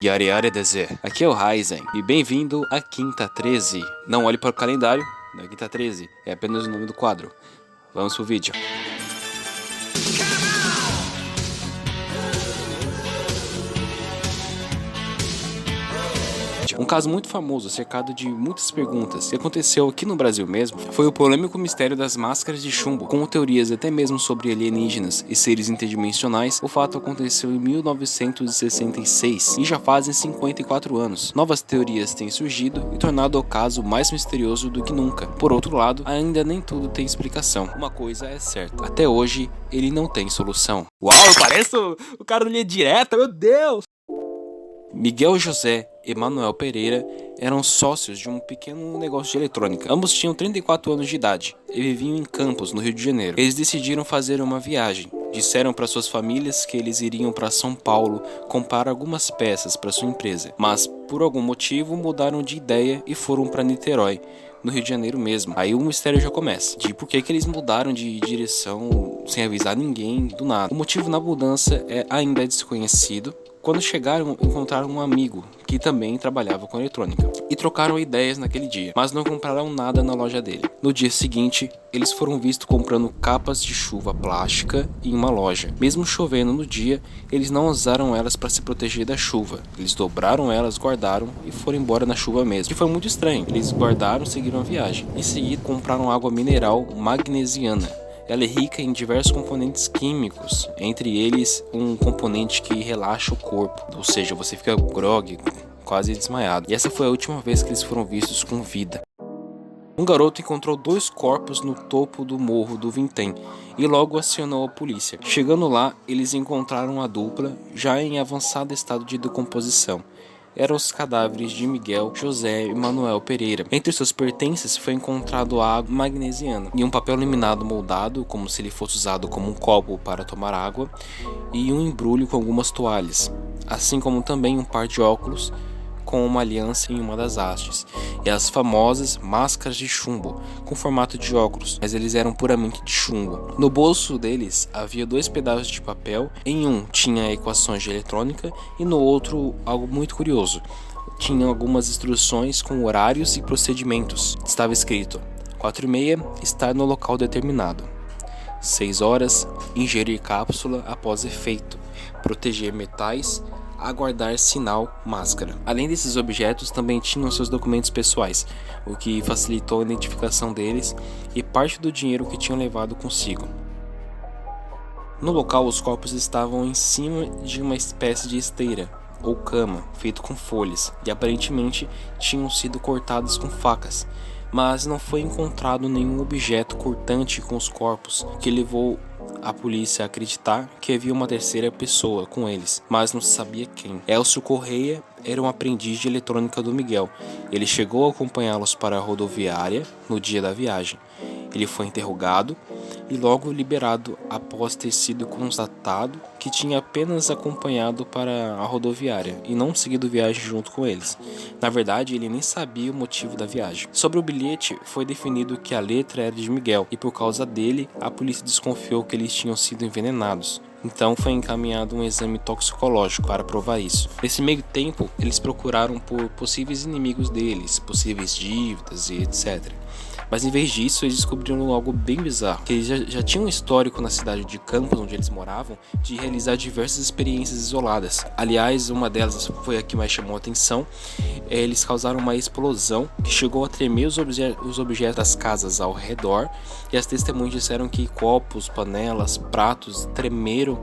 Yare Yare DZ, aqui é o Ryzen e bem-vindo à Quinta 13. Não olhe para o calendário, não é Quinta 13, é apenas o nome do quadro. Vamos pro vídeo. Um caso muito famoso, cercado de muitas perguntas, que aconteceu aqui no Brasil mesmo, foi o polêmico mistério das máscaras de chumbo. Com teorias até mesmo sobre alienígenas e seres interdimensionais, o fato aconteceu em 1966 e já fazem 54 anos. Novas teorias têm surgido e tornado o caso mais misterioso do que nunca. Por outro lado, ainda nem tudo tem explicação. Uma coisa é certa, até hoje ele não tem solução. Uau, eu pareço o cara do Linha Direta, meu Deus! Miguel José e Manuel Pereira eram sócios de um pequeno negócio de eletrônica. Ambos tinham 34 anos de idade e viviam em Campos, no Rio de Janeiro. Eles decidiram fazer uma viagem. Disseram para suas famílias que eles iriam para São Paulo comprar algumas peças para sua empresa, mas por algum motivo mudaram de ideia e foram para Niterói, no Rio de Janeiro mesmo. Aí o mistério já começa, de por que eles mudaram de direção sem avisar ninguém, do nada. O motivo na mudança ainda é desconhecido. Quando chegaram, encontraram um amigo que também trabalhava com eletrônica e trocaram ideias naquele dia, mas não compraram nada na loja dele. No dia seguinte, eles foram vistos comprando capas de chuva plástica em uma loja. Mesmo chovendo no dia, eles não usaram elas para se proteger da chuva. Eles dobraram elas, guardaram e foram embora na chuva mesmo. Que foi muito estranho. Eles guardaram e seguiram a viagem. Em seguida, compraram água mineral magnesiana. Ela é rica em diversos componentes químicos, entre eles um componente que relaxa o corpo, ou seja, você fica grogue, quase desmaiado. E essa foi a última vez que eles foram vistos com vida. Um garoto encontrou 2 corpos no topo do morro do Vintém e logo acionou a polícia. Chegando lá, eles encontraram a dupla já em avançado estado de decomposição. Eram os cadáveres de Miguel José e Manuel Pereira. Entre seus pertences foi encontrado água magnesiana e um papel laminado moldado, como se ele fosse usado como um copo para tomar água, e um embrulho com algumas toalhas, assim como também um par de óculos com uma aliança em uma das hastes, e as famosas máscaras de chumbo, com formato de óculos, mas eles eram puramente de chumbo. No bolso deles havia 2 pedaços de papel, em um tinha equações de eletrônica e no outro algo muito curioso. Tinha algumas instruções com horários e procedimentos. Estava escrito: 4h30, estar no local determinado. 6 horas, ingerir cápsula após efeito. Proteger metais. Aguardar sinal máscara. Além desses objetos, também tinham seus documentos pessoais, o que facilitou a identificação deles e parte do dinheiro que tinham levado consigo. No local, os corpos estavam em cima de uma espécie de esteira ou cama, feito com folhas, e aparentemente tinham sido cortados com facas, mas não foi encontrado nenhum objeto cortante com os corpos, que levou a polícia a acreditar que havia uma terceira pessoa com eles, mas não se sabia quem. Elcio Correia era um aprendiz de eletrônica do Miguel. Ele chegou a acompanhá-los para a rodoviária no dia da viagem. Ele foi interrogado e logo liberado após ter sido constatado que tinha apenas acompanhado para a rodoviária e não seguido viagem junto com eles. Na verdade, ele nem sabia o motivo da viagem. Sobre o bilhete, foi definido que a letra era de Miguel e por causa dele, a polícia desconfiou que eles tinham sido envenenados. Então foi encaminhado um exame toxicológico para provar isso. Nesse meio tempo, eles procuraram por possíveis inimigos deles, possíveis dívidas e etc. Mas em vez disso, eles descobriram algo bem bizarro, que eles já tinham um histórico na cidade de Campos, onde eles moravam, de realizar diversas experiências isoladas. Aliás, uma delas foi a que mais chamou a atenção. Eles causaram uma explosão que chegou a tremer os objetos das casas ao redor, e as testemunhas disseram que copos, panelas, pratos tremeram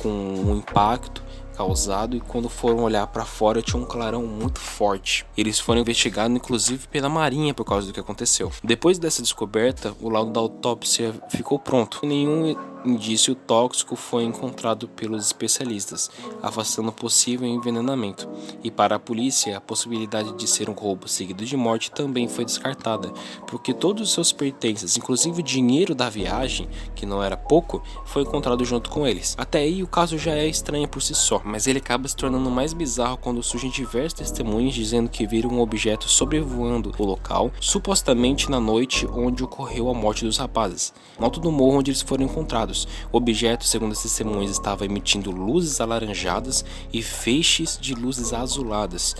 com o impacto causado, e quando foram olhar para fora tinha um clarão muito forte. Eles foram investigados inclusive pela marinha por causa do que aconteceu. Depois dessa descoberta, o laudo da autópsia ficou pronto. Nenhum indício tóxico foi encontrado pelos especialistas, afastando possível envenenamento. E para a polícia, a possibilidade de ser um roubo seguido de morte também foi descartada, porque todos os seus pertences, inclusive o dinheiro da viagem, que não era pouco, foi encontrado junto com eles. Até aí o caso já é estranho por si só, mas ele acaba se tornando mais bizarro quando surgem diversos testemunhos dizendo que viram um objeto sobrevoando o local, supostamente na noite onde ocorreu a morte dos rapazes, no alto do morro onde eles foram encontrados. corpos. O objeto, segundo as testemunhas, estava emitindo luzes alaranjadas e feixes de luzes azuladas.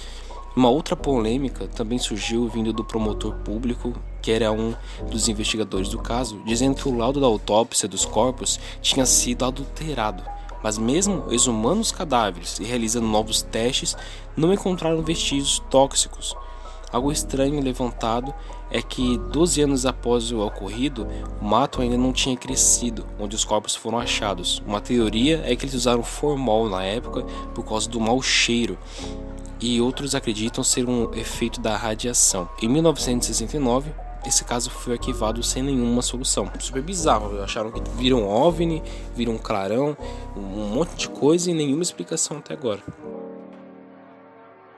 Uma outra polêmica também surgiu vindo do promotor público, que era um dos investigadores do caso, dizendo que o laudo da autópsia dos corpos tinha sido adulterado. Mas mesmo exumando os cadáveres e realizando novos testes, não encontraram vestígios tóxicos. Algo estranho levantado é que 12 anos após o ocorrido, o mato ainda não tinha crescido onde os corpos foram achados. Uma teoria é que eles usaram formol na época por causa do mau cheiro, e outros acreditam ser um efeito da radiação. Em 1969, esse caso foi arquivado sem nenhuma solução. Super bizarro, acharam que viram OVNI, viram um clarão, um monte de coisa e nenhuma explicação até agora.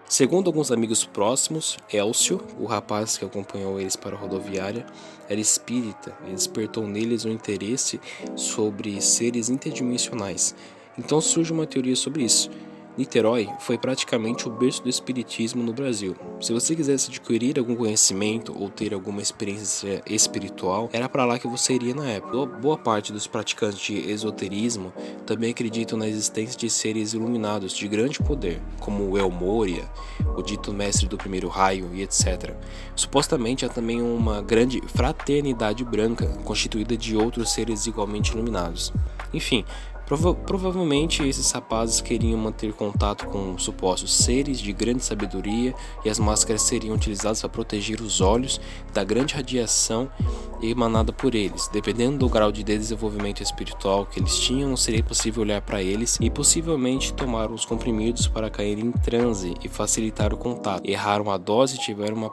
Segundo alguns amigos próximos, Elcio, o rapaz que acompanhou eles para a rodoviária, era espírita e despertou neles um interesse sobre seres interdimensionais. Então surge uma teoria sobre isso. Niterói foi praticamente o berço do espiritismo no Brasil. Se você quisesse adquirir algum conhecimento ou ter alguma experiência espiritual, era para lá que você iria na época. Boa parte dos praticantes de esoterismo também acreditam na existência de seres iluminados de grande poder, como o El Moria, o dito mestre do primeiro raio e etc. Supostamente há também uma grande fraternidade branca, constituída de outros seres igualmente iluminados. Enfim, provavelmente esses rapazes queriam manter contato com supostos seres de grande sabedoria, e as máscaras seriam utilizadas para proteger os olhos da grande radiação emanada por eles. Dependendo do grau de desenvolvimento espiritual que eles tinham, seria possível olhar para eles e possivelmente tomar os comprimidos para cair em transe e facilitar o contato. Erraram a dose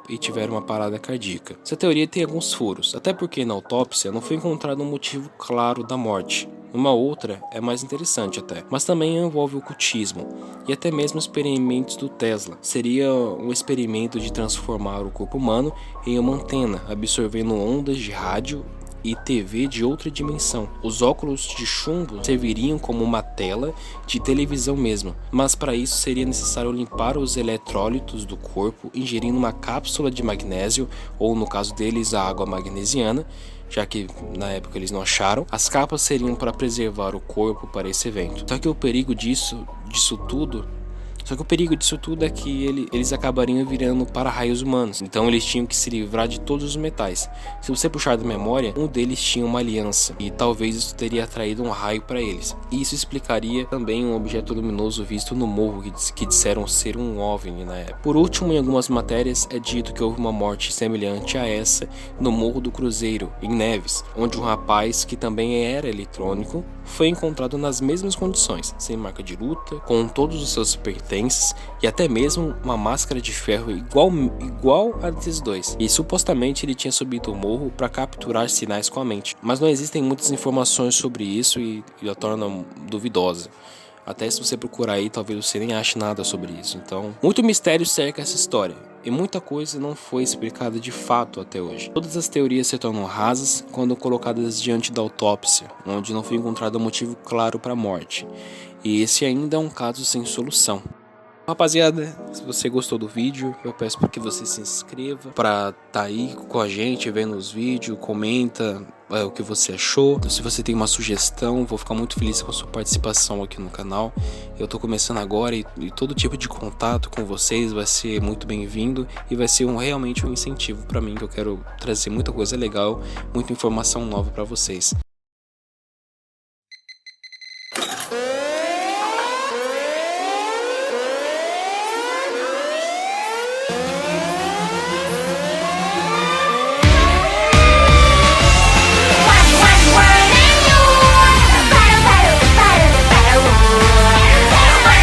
e tiveram uma parada cardíaca. Essa teoria tem alguns furos, até porque na autópsia não foi encontrado um motivo claro da morte. Uma outra é mais interessante até, mas também envolve o ocultismo e até mesmo experimentos do Tesla. Seria um experimento de transformar o corpo humano em uma antena, absorvendo ondas de rádio e TV de outra dimensão. Os óculos de chumbo serviriam como uma tela de televisão mesmo, mas para isso seria necessário limpar os eletrólitos do corpo ingerindo uma cápsula de magnésio, ou no caso deles a água magnesiana, já que na época eles não acharam. As capas seriam para preservar o corpo para esse evento. Só que o perigo disso tudo é que eles acabariam virando para-raios humanos. Então eles tinham que se livrar de todos os metais. Se você puxar da memória, um deles tinha uma aliança, e talvez isso teria atraído um raio para eles. E isso explicaria também um objeto luminoso visto no morro que disseram ser um OVNI na época. Por último, em algumas matérias é dito que houve uma morte semelhante a essa no Morro do Cruzeiro, em Neves, onde um rapaz que também era eletrônico foi encontrado nas mesmas condições, sem marca de luta, com todos os seus pertences e até mesmo uma máscara de ferro igual a desses dois. E supostamente ele tinha subido o morro para capturar sinais com a mente. Mas não existem muitas informações sobre isso e a torna duvidosa. Até se você procurar aí, talvez você nem ache nada sobre isso. Então, muito mistério cerca essa história, e muita coisa não foi explicada de fato até hoje. Todas as teorias se tornam rasas quando colocadas diante da autópsia, onde não foi encontrado um motivo claro para a morte. E esse ainda é um caso sem solução. Rapaziada, se você gostou do vídeo, eu peço para que você se inscreva para estar aí com a gente, vendo os vídeos, comenta o que você achou. Se você tem uma sugestão, vou ficar muito feliz com a sua participação aqui no canal. Eu tô começando agora e todo tipo de contato com vocês vai ser muito bem-vindo e vai ser realmente um incentivo para mim, que eu quero trazer muita coisa legal, muita informação nova para vocês.